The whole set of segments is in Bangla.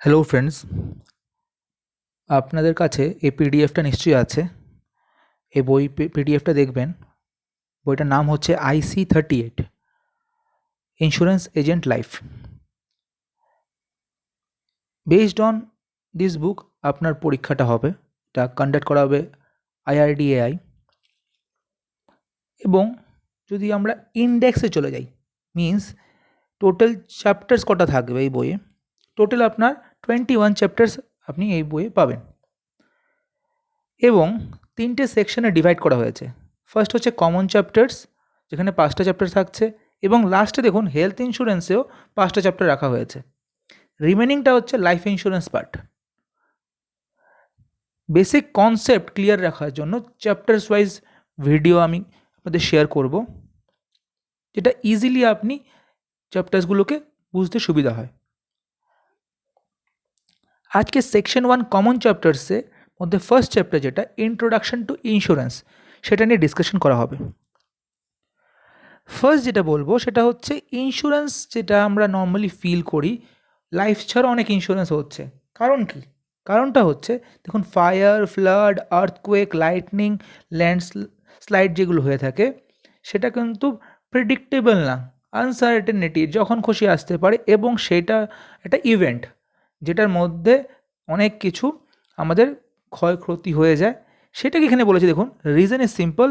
হ্যালো ফ্রেন্ডস, আপনাদের কাছে এই পিডিএফটা নিশ্চয়ই আছে। এই পিডিএফটা দেখবেন। বইটার নাম হচ্ছে IC38 insurance agent life. Based on this book আপনার পরীক্ষাটা হবে, এটা কন্ডাক্ট করা হবে IRDAI। এবং যদি আমরা ইন্ডেক্সে চলে যাই, মিন্স টোটাল চ্যাপ্টার্স কটা থাকবে এই বইয়ে, টোটাল আপনার 21 চ্যাপ্টার্স আপনি এই বইয়ে পাবেন। এবং 3টে সেকশনে ডিভাইড করা হয়েছে। ফার্স্ট হচ্ছে কমন চ্যাপ্টার্স, যেখানে 5টা চ্যাপ্টার থাকছে, এবং লাস্টে দেখুন হেলথ ইন্স্যুরেন্সেও 5টা চ্যাপ্টার রাখা হয়েছে। রিমেনিংটা হচ্ছে life insurance part. Basic concept clear রাখার জন্য চ্যাপ্টার্স ওয়াইজ ভিডিও আমি আপনাদের শেয়ার করব, যেটা ইজিলি আপনি চ্যাপ্টার্সগুলোকে বুঝতে সুবিধা হয়। আজকে সেকশন 1 কমন চ্যাপ্টার্সে মধ্যে ফার্স্ট চ্যাপ্টার যেটা ইন্ট্রোডাকশন টু ইন্স্যুরেন্স, সেটা নিয়ে ডিসকাশন করা হবে। ফার্স্ট যেটা বলবো সেটা হচ্ছে ইন্স্যুরেন্স, যেটা আমরা নর্মালি ফিল করি লাইফ ছাড়া অনেক ইন্স্যুরেন্স হচ্ছে। কারণ কি? কারণটা হচ্ছে দেখুন, fire, flood, earthquake, lightning, landslide যেগুলো হয়ে থাকে, সেটা কিন্তু প্রেডিক্টেবল না, আনসার্টেনিটি যখন খুশি আসতে পারে, এবং সেটা একটা ইভেন্ট যেটার মধ্যে অনেক কিছু আমাদের ক্ষয়ক্ষতি হয়ে যায়। সেটাকে এখানে বলেছে, দেখুন, reason is simple.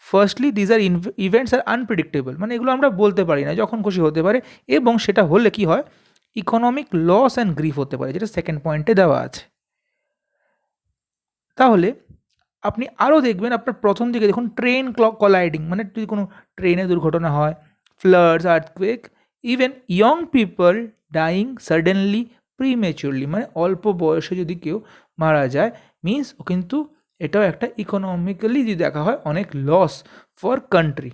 Firstly these are events are unpredictable, মানে এগুলো আমরা বলতে পারি না, যখন খুশি হতে পারে, এবং সেটা হলে কি হয়, ইকোনমিক লস অ্যান্ড গ্রিফ হতে পারে, যেটা সেকেন্ড পয়েন্টে দেওয়া আছে। তাহলে আপনি আরও দেখবেন, আপনার প্রথম দিকে দেখুন ট্রেন কলাইডিং, মানে যদি কোনো ট্রেনে দুর্ঘটনা হয়, floods, earthquake, even young people dying suddenly prematurely, মানে অল্প বয়সে যদি কেউ মারা যায়, মিন্স ও কিন্তু এটাও একটা ইকোনমিক্যালি যদি দেখা হয় অনেক লস ফর কান্ট্রি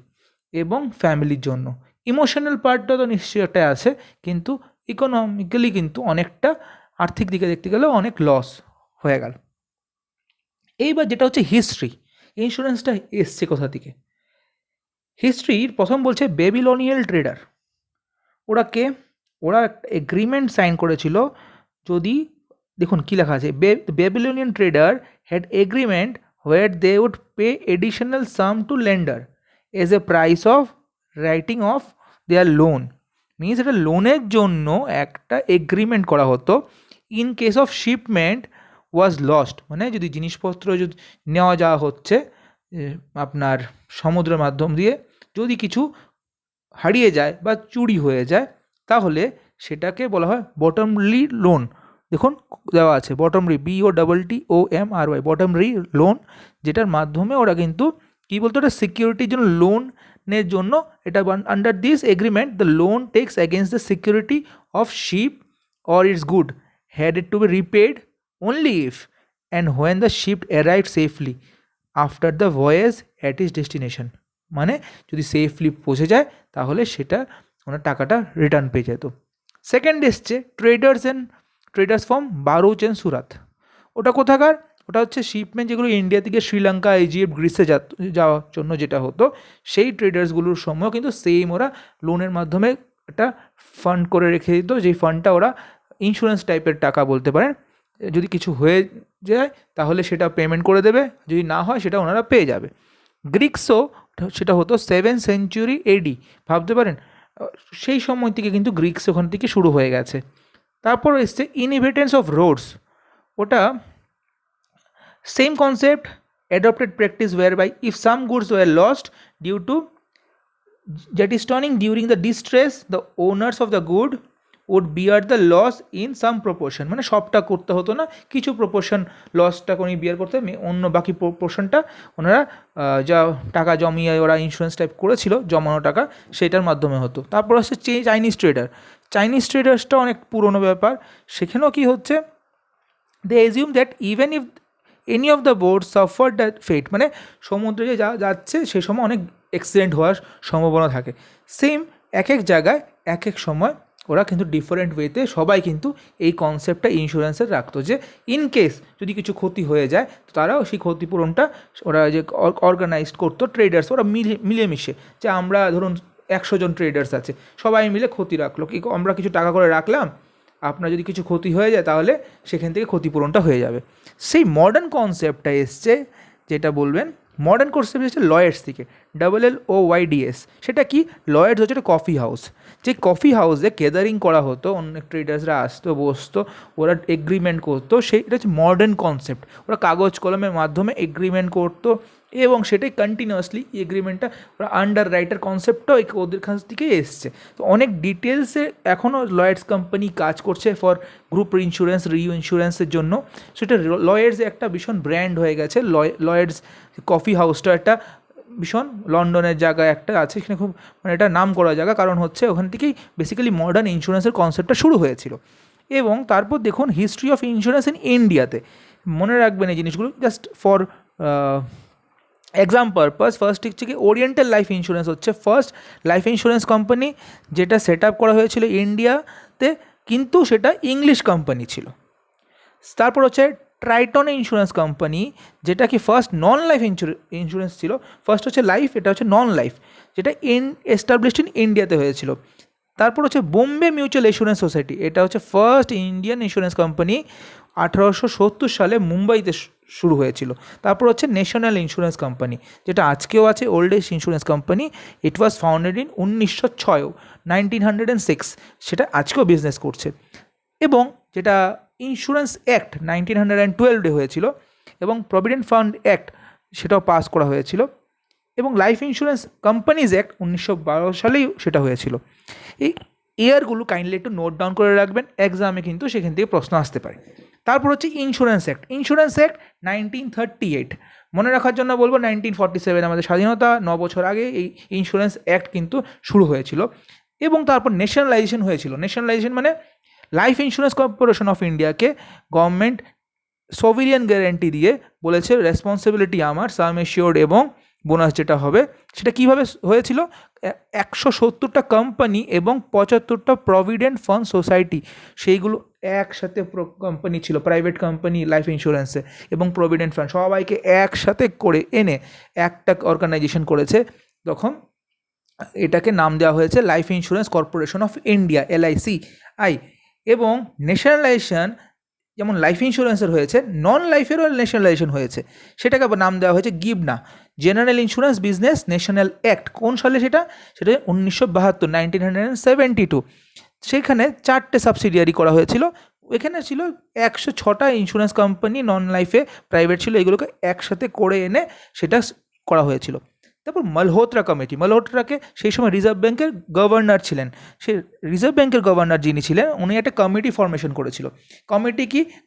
এবং ফ্যামিলির জন্য। ইমোশনাল পার্টটা তো নিশ্চয়ই একটা আছে, কিন্তু ইকোনমিক্যালি কিন্তু অনেকটা, আর্থিক দিকে দেখতে গেলেও অনেক লস হয়ে গেল। এইবার যেটা হচ্ছে হিস্ট্রি, ইন্স্যুরেন্সটা এসছে কোথা থেকে? হিস্ট্রির প্রথম বলছে বেবিলনিয়াল ট্রেডার। ওরা কে? ওরা একটা এগ্রিমেন্ট সাইন করেছিল। যদি দেখুন কী লেখা আছে, Babylonian trader had agreement where they would pay additional sum to lender as a price of writing off their loan. Means এটা লোনের জন্য একটা এগ্রিমেন্ট করা হতো। In case of shipment was lost, মানে যদি জিনিসপত্র যদি নেওয়া যাওয়া হচ্ছে আপনার সমুদ্রের মাধ্যম দিয়ে, যদি কিছু হারিয়ে যায় বা চুরি হয়ে যায়, তাহলে সেটাকে বলা হয় বটমলি লোন। দেখুন দেওয়া আছে বটমরি, BOTTOMRY, বটমরি লোন, যেটার মাধ্যমে ওরা কিন্তু কী বলতো, এটা সিকিউরিটির জন্য, লোনের জন্য এটা under this agreement the loan takes against the security of ship or its good had it to be repaid only if and when the ship arrived safely after the voyage at its destination, মানে যদি সেফলি পৌঁছে যায় তাহলে সেটা ওনার টাকাটা রিটার্ন পেয়ে যেত। সেকেন্ড এসছে ট্রেডার্স ফ্রম বারুচ অ্যান্ড সুরাত। ওটা কোথাকার? ওটা হচ্ছে শিপমেন্ট যেগুলো ইন্ডিয়া থেকে শ্রীলঙ্কা, ইজিপ্ট, গ্রিসে যাওয়ার জন্য যেটা হতো, সেই ট্রেডার্সগুলোর সময়ও কিন্তু সেম ওরা লোনের মাধ্যমে একটা ফান্ড করে রেখে দিত, যেই ফান্ডটা ওরা ইন্স্যুরেন্স টাইপের টাকা বলতে পারেন। যদি কিছু হয়ে যায় তাহলে সেটা পেমেন্ট করে দেবে, যদি না হয় সেটা ওনারা পেয়ে যাবে। গ্রিক্সও সেটা হতো 7th century AD, ভাবতে পারেন সেই সময় থেকে কিন্তু গ্রিক্স ওখান থেকে শুরু হয়ে গেছে। তারপর এসছে ইনহেরিটেন্স অফ রোডস। ওটা same concept, adopted practice were by if some goods were lost due to jettisoning during the distress, the owners of the good would bear the loss in some proportion, মানে সবটা করতে হতো না, কিছু প্রপোর্শন লসটা উনি বিয়ার করতে, অন্য বাকি প্রপোর্শনটা ওনারা যা টাকা জমিয়ে ওরা ইন্স্যুরেন্স টাইপ করেছিল, জমানো টাকা, সেটার মাধ্যমে হতো। তারপর হচ্ছে চাইনিজ ট্রেডার। চাইনিজ ট্রেডার্সটা অনেক পুরনো ব্যাপার। সেখানেও কি হচ্ছে, they assume that even if any of the board suffer that fate, মানে সমুদ্রে যে যাচ্ছে সে সময় অনেক অ্যাক্সিডেন্ট হওয়ার সম্ভাবনা থাকে। সেম এক এক জায়গায় এক এক সময় ওরা কিন্তু ডিফারেন্ট ওয়েতে সবাই কিন্তু এই কনসেপ্টটা ইন্স্যুরেন্সের রাখতো, যে ইন কেস যদি কিছু ক্ষতি হয়ে যায় তো তারাও সেই ক্ষতিপূরণটা ওরা যে অর্গানাইজড করতো ট্রেডার্স, ওরা মিলেমিশে, যে আমরা ধরুন 100 জন ট্রেডার্স আছে, সবাই মিলে ক্ষতি রাখলো, কি আমরা কিছু টাকা করে রাখলাম, আপনার যদি কিছু ক্ষতি হয়ে যায় তাহলে সেখান থেকে ক্ষতিপূরণটা হয়ে যাবে। সেই মডার্ন কনসেপ্টটা এসছে, যেটা বলবেন মডার্ন কনসেপ্ট এসছে লয়েডস থেকে, LLOYDS। সেটা কি? লয়েডস হচ্ছে একটা কফি হাউস, যে কফি হাউসে গ্যাদারিং করা হতো, অনেক ট্রেডার্সরা আসতো, বসতো, ওরা এগ্রিমেন্ট করতো। এটা হচ্ছে মডার্ন কনসেপ্ট। ওরা কাগজ কলমের মাধ্যমে এগ্রিমেন্ট করতো এবং সেটাই কন্টিনিউয়াসলি এগ্রিমেন্টটা ওরা আন্ডার রাইটার কনসেপ্টটাও ওদের কাছ থেকেই এসছে। তো অনেক ডিটেলসে এখনও লয়েডস কোম্পানি কাজ করছে ফর গ্রুপ ইন্স্যুরেন্স, ইন্স্যুরেন্সের জন্য। সেটা লয়েডস একটা ভীষণ ব্র্যান্ড হয়ে গেছে। লয়েডস কফি হাউসটা একটা ভীষণ লন্ডনের জায়গায় একটা আছে, সেখানে খুব মানে এটা নাম করা জায়গা, কারণ হচ্ছে ওখান থেকেই বেসিক্যালি মডার্ন ইন্স্যুরেন্সের কনসেপ্টটা শুরু হয়েছিল। এবং তারপর দেখুন হিস্ট্রি অফ ইন্স্যুরেন্স ইন ইন্ডিয়াতে, মনে রাখবেন এই জিনিসগুলো just for exam purpose. First হচ্ছে কি ওরিয়েন্টাল লাইফ ইন্স্যুরেন্স হচ্ছে ফার্স্ট লাইফ ইন্স্যুরেন্স কোম্পানি, যেটা সেট আপ করা হয়েছিল ইন্ডিয়াতে, কিন্তু সেটা ইংলিশ কোম্পানি ছিল। তারপর হচ্ছে ট্রাইটন ইন্স্যুরেন্স কোম্পানি, যেটা কি ফার্স্ট নন লাইফ ইন্স্যুরেন্স ছিল। ফার্স্ট হচ্ছে লাইফ, এটা হচ্ছে নন লাইফ, যেটা এস্টাবলিশড ইন ইন্ডিয়াতে হয়েছিল। তারপর হচ্ছে বোম্বে মিউচুয়াল ইন্স্যুরেন্স সোসাইটি, এটা হচ্ছে ফার্স্ট ইন্ডিয়ান ইন্স্যুরেন্স কোম্পানি, 1870 সালে মুম্বাইতে শুরু হয়েছিল। তারপর হচ্ছে ন্যাশনাল ইন্স্যুরেন্স কোম্পানি, যেটা আজকেও আছে, oldest insurance company. It was founded in 1906, সেটা আজকেও বিজনেস করছে। এবং যেটা ইন্স্যুরেন্স অ্যাক্ট 1912 হয়েছিল, এবং প্রভিডেন্ট ফান্ড অ্যাক্ট সেটাও পাস করা হয়েছিল, এবং লাইফ ইন্স্যুরেন্স কোম্পানিজ অ্যাক্ট 1912 সালেই সেটা হয়েছিল। এই ইয়ারগুলো কাইন্ডলি একটু নোট ডাউন করে রাখবেন, এক্সামে কিন্তু সেখান থেকে প্রশ্ন আসতে পারে। তারপর হচ্ছে ইন্স্যুরেন্স অ্যাক্ট 1938, মনে রাখার জন্য বলবো 1947 আমাদের স্বাধীনতা 9 বছর আগে এই ইন্স্যুরেন্স অ্যাক্ট কিন্তু শুরু হয়েছিল। এবং তারপর ন্যাশনালাইজেশন হয়েছিল। ন্যাশনালাইজেশন মানে লাইফ ইন্স্যুরেন্স কর্পোরেশন অফ ইন্ডিয়াকে গভর্নমেন্ট সভিরিয়ান গ্যারেন্টি দিয়ে বলেছে রেসপন্সিবিলিটি আমার, সাম এশিওর্ড এবং বোনাস যেটা হবে। সেটা কীভাবে হয়েছিল? 170টা কোম্পানি এবং 75টা প্রভিডেন্ট ফান্ড সোসাইটি, সেইগুলো একসাথে কোম্পানি ছিল, প্রাইভেট কোম্পানি লাইফ ইন্স্যুরেন্সে এবং প্রভিডেন্ট ফান্ড সবাইকে একসাথে করে এনে একটা অর্গানাইজেশন করেছে। তখন এটাকে নাম দেওয়া হয়েছে life insurance corporation of India, LICI। এবং ন্যাশনালাইজেশন যেমন লাইফ ইন্স্যুরেন্সের হয়েছে, নন লাইফেরও ন্যাশনালাইজেশন হয়েছে, সেটাকে আবার নাম দেওয়া হয়েছে GIBNA, general insurance business national act. কোন সালে সেটা? সেটা 1972, 1972। সেখানে 4টে সাবসিডিয়ারি করা হয়েছিল। এখানে ছিল 106টা ইন্স্যুরেন্স কোম্পানি, নন লাইফে প্রাইভেট ছিল, এগুলোকে একসাথে করে এনে সেটা করা হয়েছিল। তারপর মালহোত্রা কমিটি, মালহোত্রাকে সেই সময় রিজার্ভ ব্যাঙ্কের গভর্নর ছিলেন, সে রিজার্ভ ব্যাঙ্কের গভর্নর যিনি ছিলেন, উনি একটা কমিটি ফরমেশন করেছিল।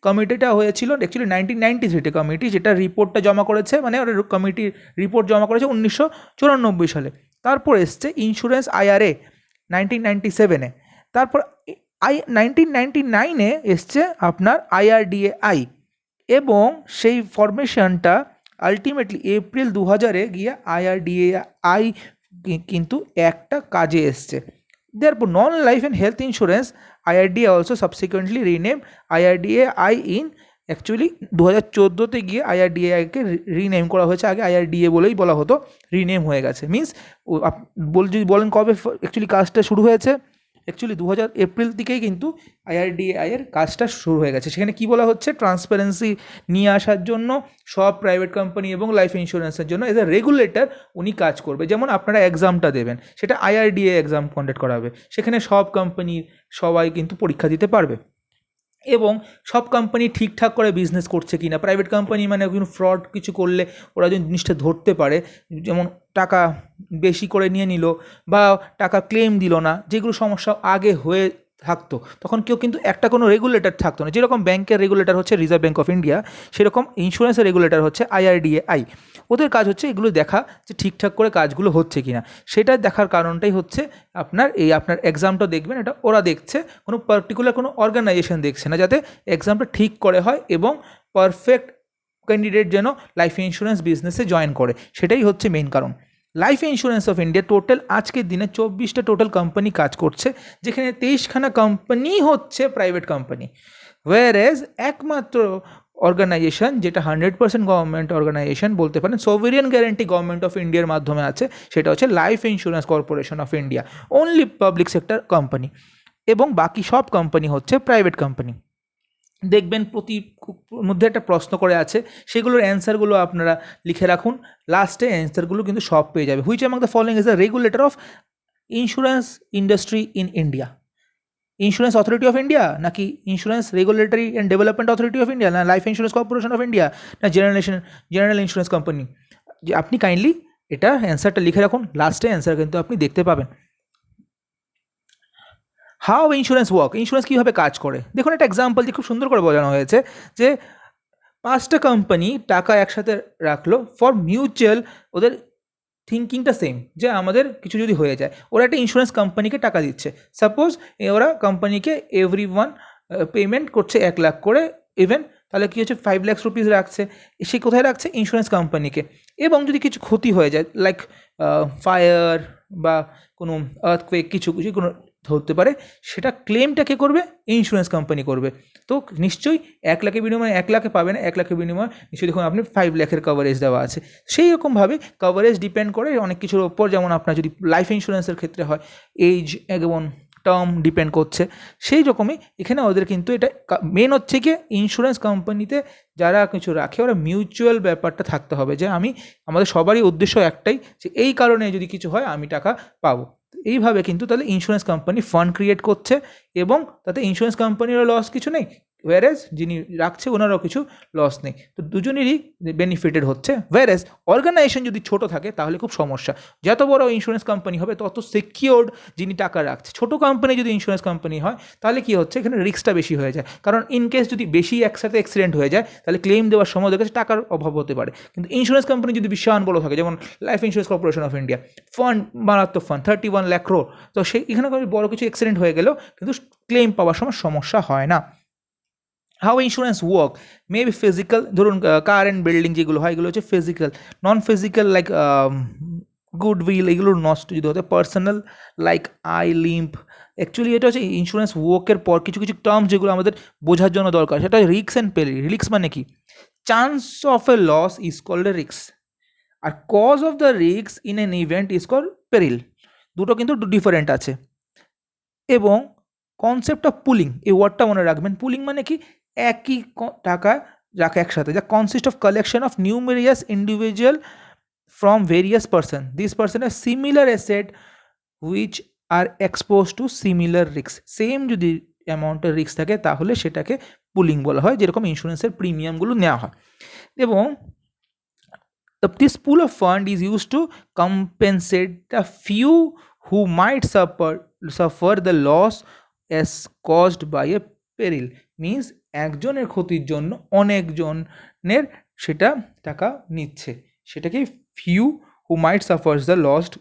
কমিটিটা হয়েছিল অ্যাকচুয়ালি 1993 কমিটি, যেটা রিপোর্টটা জমা করেছে, মানে কমিটির রিপোর্ট জমা করেছে 1994 সালে। তারপর এসছে ইন্স্যুরেন্স IRA 1997-এ। তারপর 1999-এ এসছে আপনার IRDAI, এবং সেই ফরমেশনটা আলটিমেটলি এপ্রিল 2000-এ গিয়ে IRDAI কিন্তু একটা কাজে এসছে। Therefore, non-life and health insurance, IRDA also subsequently renamed IRDAI in actually 2014-তে গিয়ে IRDAIকে রিনেম করা হয়েছে। আগে IRDA বলেই বলা হতো, রিনেম হয়ে গেছে। মিনস যদি বলেন কবে অ্যাকচুয়ালি কাজটা শুরু হয়েছে, অ্যাকচুয়ালি 2000 এপ্রিল থেকেই কিন্তু IRDAI-এর কাজটা শুরু হয়ে গেছে। সেখানে কি বলা হচ্ছে? ট্রান্সপারেন্সি নিয়ে আসার জন্য সব প্রাইভেট কোম্পানি এবং লাইফ ইন্স্যুরেন্সের জন্য এজ এ রেগুলেটর উনি কাজ করবে। যেমন আপনারা এক্সামটা দেবেন, সেটা IRDA এক্সাম কন্ডাক্ট করা হবে, সেখানে সব কোম্পানি সবাই কিন্তু পরীক্ষা দিতে পারবে। এবং সব কোম্পানি ঠিকঠাক করে বিজনেস করছে কি না, প্রাইভেট কোম্পানি মানে কোনো ফ্রড কিছু করলে ওরা যদি জিনিসটা ধরতে পারে, যেমন টাকা বেশি করে নিয়ে নিল বা টাকা ক্লেম দিল না, যেগুলো সমস্যা আগে হয়ে থাকতো, তখন কেউ কিন্তু একটা কোনো রেগুলেটর থাকতো না। যেরকম ব্যাংকের রেগুলেটর হচ্ছে রিজার্ভ ব্যাঙ্ক অফ ইন্ডিয়া, সেরকম ইন্স্যুরেন্সের রেগুলেটর হচ্ছে IRDAI। ওদের কাজ হচ্ছে এগুলো দেখা যে ঠিকঠাক করে কাজগুলো হচ্ছে কি না, সেটা দেখার কারণটাই হচ্ছে আপনার এক্সামটা দেখবেন, এটা ওরা দেখছে, কোনো পার্টিকুলার কোনো অর্গানাইজেশন দেখছে না, যাতে এক্সামটা ঠিক করে হয় এবং পারফেক্ট ক্যান্ডিডেট যেন লাইফ ইন্স্যুরেন্স বিজনেসে জয়েন করে, সেটাই হচ্ছে মেইন কারণ। Life insurance of India total আজকের দিনে 24টা টোটাল কোম্পানি কাজ করছে, যেখানে 23খানা কোম্পানি হচ্ছে প্রাইভেট কোম্পানি। ওয়ারএজ একমাত্র অর্গানাইজেশন যেটা 100% গভর্নমেন্ট অর্গানাইজেশন বলতে পারেন, সভেরিয়ান গ্যারেন্টি গভর্নমেন্ট অফ ইন্ডিয়ার মাধ্যমে আছে, সেটা হচ্ছে life insurance corporation of India, only public sector company. এবং বাকি সব কোম্পানি হচ্ছে প্রাইভেট কোম্পানি। দেখবেন প্রতি মধ্যে একটা প্রশ্ন করে আছে, সেগুলোর অ্যান্সারগুলো আপনারা লিখে রাখুন, লাস্টে অ্যান্সারগুলো কিন্তু সব পেয়ে যাবে। Which among the following is the regulator of insurance industry in India? Insurance authority of India, নাকি insurance regulatory and development authority of India, না life insurance corporation of India, না জেনারেল ইন্স্যুরেন্স কোম্পানি? যে আপনি কাইন্ডলি এটা অ্যান্সারটা লিখে রাখুন, লাস্টে অ্যান্সার কিন্তু আপনি দেখতে পাবেন। হাউ ইন্স্যুরেন্স ওয়ার্ক, ইন্স্যুরেন্স কীভাবে কাজ করে দেখুন, একটা এক্সাম্পল দিয়ে খুব সুন্দর করে বোঝানো হয়েছে যে 5টা কোম্পানি টাকা একসাথে রাখলো ফর মিউচুয়াল, ওদের থিঙ্কিংটা সেম, যে আমাদের কিছু যদি হয়ে যায়, ওরা একটা ইন্স্যুরেন্স কোম্পানিকে টাকা দিচ্ছে। সাপোজ ওরা কোম্পানিকে এভরি ওয়ান পেমেন্ট করছে 1 লাখ করে, ইভেন তাহলে কী হচ্ছে 5 লাখ রুপিস রাখছে, সে কোথায় রাখছে? ইন্স্যুরেন্স কোম্পানিকে। এবং যদি কিছু ক্ষতি হয়ে যায়, লাইক ফায়ার বা কোনো আর্থকুয়েক, কিছু কোনো হতে পারে, সেটা ক্লেমটা কে করবে? ইন্স্যুরেন্স কোম্পানি করবে। তো নিশ্চয়ই 1 লাখের বিনিময়ে 1 লাখে পাবে না, 1 লাখের বিনিময়ে নিশ্চয়ই দেখুন আপনি 5 লাখের কভারেজ দেওয়া আছে। সেই রকমভাবে কভারেজ ডিপেন্ড করে অনেক কিছুর ওপর, যেমন আপনার যদি লাইফ ইন্স্যুরেন্সের ক্ষেত্রে হয় এজ এবং টার্ম ডিপেন্ড করছে, সেই রকমই এখানে ওদের কিন্তু এটা মেন হচ্ছে কি, ইন্স্যুরেন্স কোম্পানিতে যারা কিছু রাখে ওরা মিউচুয়াল ব্যাপারটা থাকতে হবে, যে আমাদের সবারই উদ্দেশ্য একটাই, যে এই কারণে যদি কিছু হয় আমি টাকা পাবো। এইভাবে কিন্তু তাহলে ইন্স্যুরেন্স কোম্পানি ফান্ড ক্রিয়েট করছে, এবং তাতে ইন্স্যুরেন্স কোম্পানিরও লস কিছু নেই, ওয়ারেজ যিনি রাখছে ওনারও কিছু লস নেই, তো দুজনেরই বেনিফিটেড হচ্ছে। ওয়ারেজ অর্গানাইজেশন যদি ছোট থাকে তাহলে খুব সমস্যা, যত বড় ইন্স্যুরেন্স কোম্পানি হবে তত সিকিওর্ড যিনি টাকা রাখছে। ছোট কোম্পানি যদি ইন্স্যুরেন্স কোম্পানি হয় তাহলে কী হচ্ছে, এখানে রিস্কটা বেশি হয়ে যায়, কারণ ইনকেস যদি বেশি একসাথে অ্যাক্সিডেন্ট হয়ে যায় তাহলে ক্লেম দেওয়ার সময় ওদের কাছে টাকার অভাব হতে পারে। কিন্তু ইন্স্যুরেন্স কোম্পানি যদি বিশাল বড় থাকে, যেমন life insurance corporation of India, fund মারাত্মক ফান্ড 31 লাখ ক্রোড়, তো সেই এখানে বড় কিছু অ্যাক্সিডেন্ট হয়ে গেলেও কিন্তু ক্লেম পাওয়ার সময় সমস্যা হয় না। How insurance work may be physical, ধরুন কার অ্যান্ড বিল্ডিং যেগুলো হয় এগুলো হচ্ছে ফিজিক্যাল, নন ফিজিক্যাল লাইক গুডউইল, এগুলো নষ্ট যদি হতে, personal like I limp. Actually এটা হচ্ছে ইন্স্যুরেন্স ওয়ার্কের পর কিছু কিছু টার্ম যেগুলো আমাদের বোঝার জন্য দরকার, সেটা রিস্ক অ্যান্ড পেরিল। রিস্ক মানে কি? Chance of a loss is called a risk, আর cause of the risk in an event is called peril. দুটো কিন্তু ডিফারেন্ট আছে। এবং কনসেপ্ট অফ পুলিং, এই ওয়ার্ডটা মনে রাখবেন। পুলিং মানে কি? একই টাকা রাখা একসাথে, যা consist of collection of numerous individual from various person, this person are similar asset which are exposed to similar risk. Same যদি অ্যামাউন্টের রিস্ক থাকে তাহলে সেটাকে পুলিং বলা হয়, যেরকম ইন্স্যুরেন্সের প্রিমিয়ামগুলো নেওয়া হয়। এবং this pool of fund is used to compensate the few who might suffer the loss as caused by a peril, means একজনের ক্ষতির জন্য অনেকজনের সেটা টাকা নিচ্ছে, সেটাকে few who might suffers the lost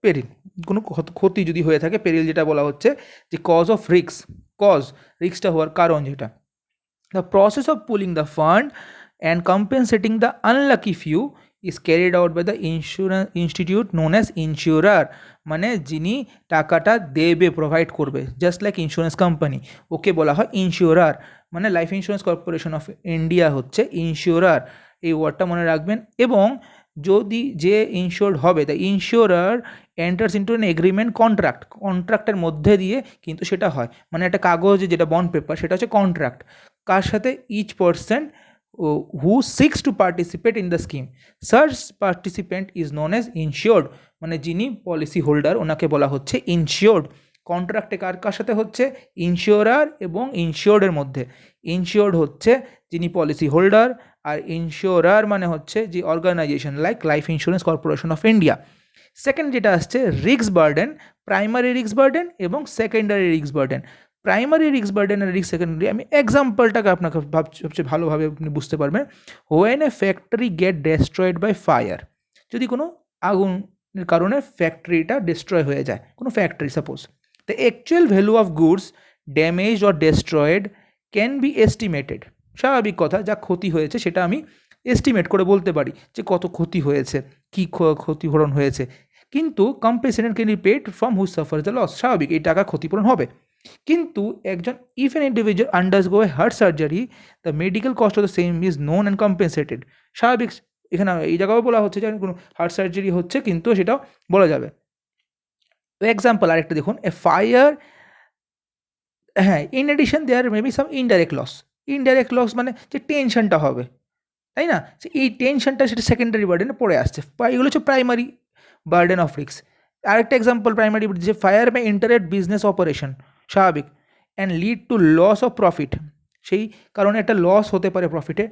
peril. কোনো ক্ষতি যদি হয়ে থাকে, পেরিল যেটা বলা হচ্ছে যে কজ অফ রিস্ক, কজ রিস্কটা হওয়ার কারণ যেটা। The process of pooling the fund and compensating the unlucky few is carried out by the insurance institute known as insurer, মানে যিনি টাকাটা দেবে, প্রোভাইড করবে, just like insurance company, okay বলা হয় ইন্স্যুরার। মানে life insurance corporation of India হচ্ছে ইন্স্যুরার, এই ওয়ার্ডটা মনে রাখবেন। এবং যদি যে ইনশিওর্ড হবে, the insurer enters into an agreement কন্ট্রাক্টের মধ্যে দিয়ে কিন্তু সেটা হয়, মানে একটা কাগজে যেটা বন্ড পেপার, সেটা হচ্ছে কন্ট্রাক্ট। কার সাথে? Each person who seeks to participate in the scheme, such participant is known as insured, মানে যিনি পলিসি হোল্ডার ওনাকে বলা হচ্ছে ইনশিওর্ড। কন্ট্রাক্টে কার কার সাথে হচ্ছে? ইনশিওরার এবং ইনশিওর্ডের মধ্যে। ইনশিওর্ড হচ্ছে যিনি পলিসি হোল্ডার, আর ইনশিওরার মানে হচ্ছে যে organisation like life insurance corporation of India. Second যেটা আসছে risk burden, primary risk burden এবং secondary risk burden. Primary risk burden আর রিস্ক সেকেন্ডারি, আমি এক্সাম্পলটাকে আপনাকে সবচেয়ে ভালোভাবে আপনি বুঝতে পারবেন। When a factory get destroyed by fire, যদি কোনো আগুনের কারণে ফ্যাক্টরিটা ডিস্ট্রয় হয়ে যায়, কোনো factory suppose, the actual value of goods damage or destroyed can be estimated. স্বাভাবিক কথা, যা ক্ষতি হয়েছে সেটা আমি এস্টিমেট করে বলতে পারি যে কত ক্ষতি হয়েছে, কী ক্ষতিপূরণ হয়েছে। কিন্তু compensation can be paid from whose suffer the loss, স্বাভাবিক এই টাকা ক্ষতিপূরণ হবে। কিন্তু একজন if an individual undergo a heart surgery, the medical cost of the same is known and compensated. স্বাভাবিক এখানে এই জায়গাও বলা হচ্ছে যে কোনো হার্ট সার্জারি হচ্ছে, কিন্তু সেটাও বলা যাবে। এক্সাম্পল আরেকটা দেখুন, এ ফায়ার হ্যাঁ, in addition there maybe some indirect loss মানে যে টেনশনটা হবে, তাই না? এই টেনশনটা সেটা সেকেন্ডারি বার্ডেনে পড়ে আসছে। এগুলো হচ্ছে প্রাইমারি বার্ডেন অফ রিস্ক। আরেকটা এক্সাম্পল প্রাইমারি যে fire may interrupt business operation, স্বাভাবিক, and lead to loss of profit, সেই কারণে একটা লস হতে পারে প্রফিটে,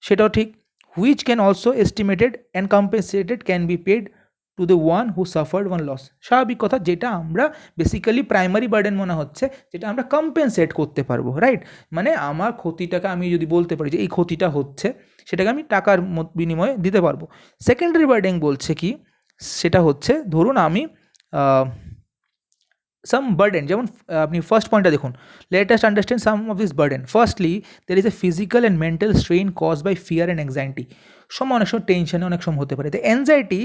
সেটাও ঠিক। Which can also estimated and compensated can be paid to the one who suffered one loss. স্বাভাবিক কথা, যেটা আমরা বেসিক্যালি প্রাইমারি বার্ডেন মনে হচ্ছে, যেটা আমরা কম্পেনসেট করতে পারবো, রাইট? মানে আমার ক্ষতিটাকে আমি যদি বলতে পারি যে এই ক্ষতিটা হচ্ছে, সেটাকে আমি টাকার বিনিময়ে দিতে পারবো। সেকেন্ডারি বার্ডেন বলছে কি, সেটা হচ্ছে ধরুন আমি সাম বার্ডেন, যেমন আপনি ফার্স্ট পয়েন্টটা দেখুন, let us understand some of this burden. Firstly there is a physical and mental strain cause by fear and anxiety. অনেক সময় টেনশনে অনেক সময় হতে পারে। The anxiety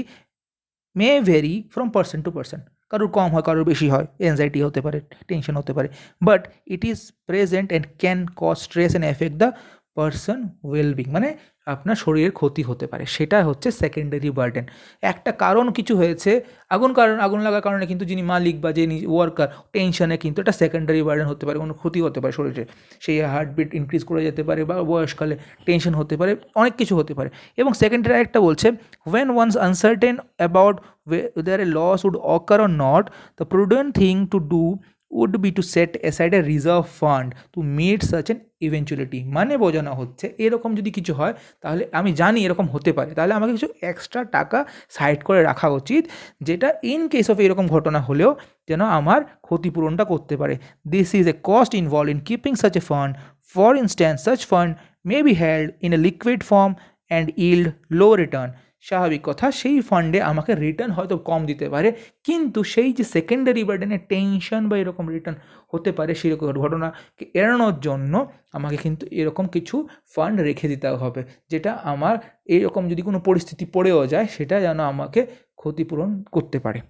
may vary from person to person, কারোর কম হয় কারোর বেশি হয়, অ্যাংজাইটি হতে পারে, টেনশন হতে পারে, but it is present and can cause stress and affect the person wellbeing, মানে আপনার শরীরের ক্ষতি হতে পারে, সেটা হচ্ছে সেকেন্ডারি বার্ডেন। একটা কারণ কিছু হয়েছে, আগুন লাগার কারণে কিন্তু যিনি মালিক বা যিনি ওয়ার্কার টেনশনে, কিন্তু এটা সেকেন্ডারি বার্ডেন হতে পারে, কোনো ক্ষতি হতে পারে শরীরে, সেই হার্টবিট ইনক্রিজ করে যেতে পারে, বা বয়সকালে টেনশন হতে পারে, অনেক কিছু হতে পারে। এবং সেকেন্ডারি একটা বলছে, when one's uncertain about whether a loss would occur or not, the prudent thing to do would be to set aside a reserve fund to meet such an eventuality। মানে বোঝানো হচ্ছে এরকম যদি কিছু হয়, তাহলে আমি জানি এরকম হতে পারে, তাহলে আমাকে কিছু এক্সট্রা টাকা সাইড করে রাখা উচিত, যেটা ইন কেস অফ এরকম ঘটনা হলেও যেন আমার ক্ষতিপূরণটা করতে পারে। This is a cost involve in keeping such a fund. For instance such fund may be held in a liquid form and yield low return. স্বাভাবিক কথা, সেই ফান্ডে আমাকে রিটার্ন হয়তো কম দিতে পারে, কিন্তু সেই যে সেকেন্ডারি বার্ডেনে টেনশন বা এরকম রিটার্ন হতে পারে, সেরকম ঘটনাকে এড়ানোর জন্য আমাকে কিন্তু এরকম কিছু ফান্ড রেখে দিতে হবে, যেটা আমার এইরকম যদি কোনো পরিস্থিতি পড়েও যায়, সেটা যেন আমাকে ক্ষতিপূরণ করতে পারে।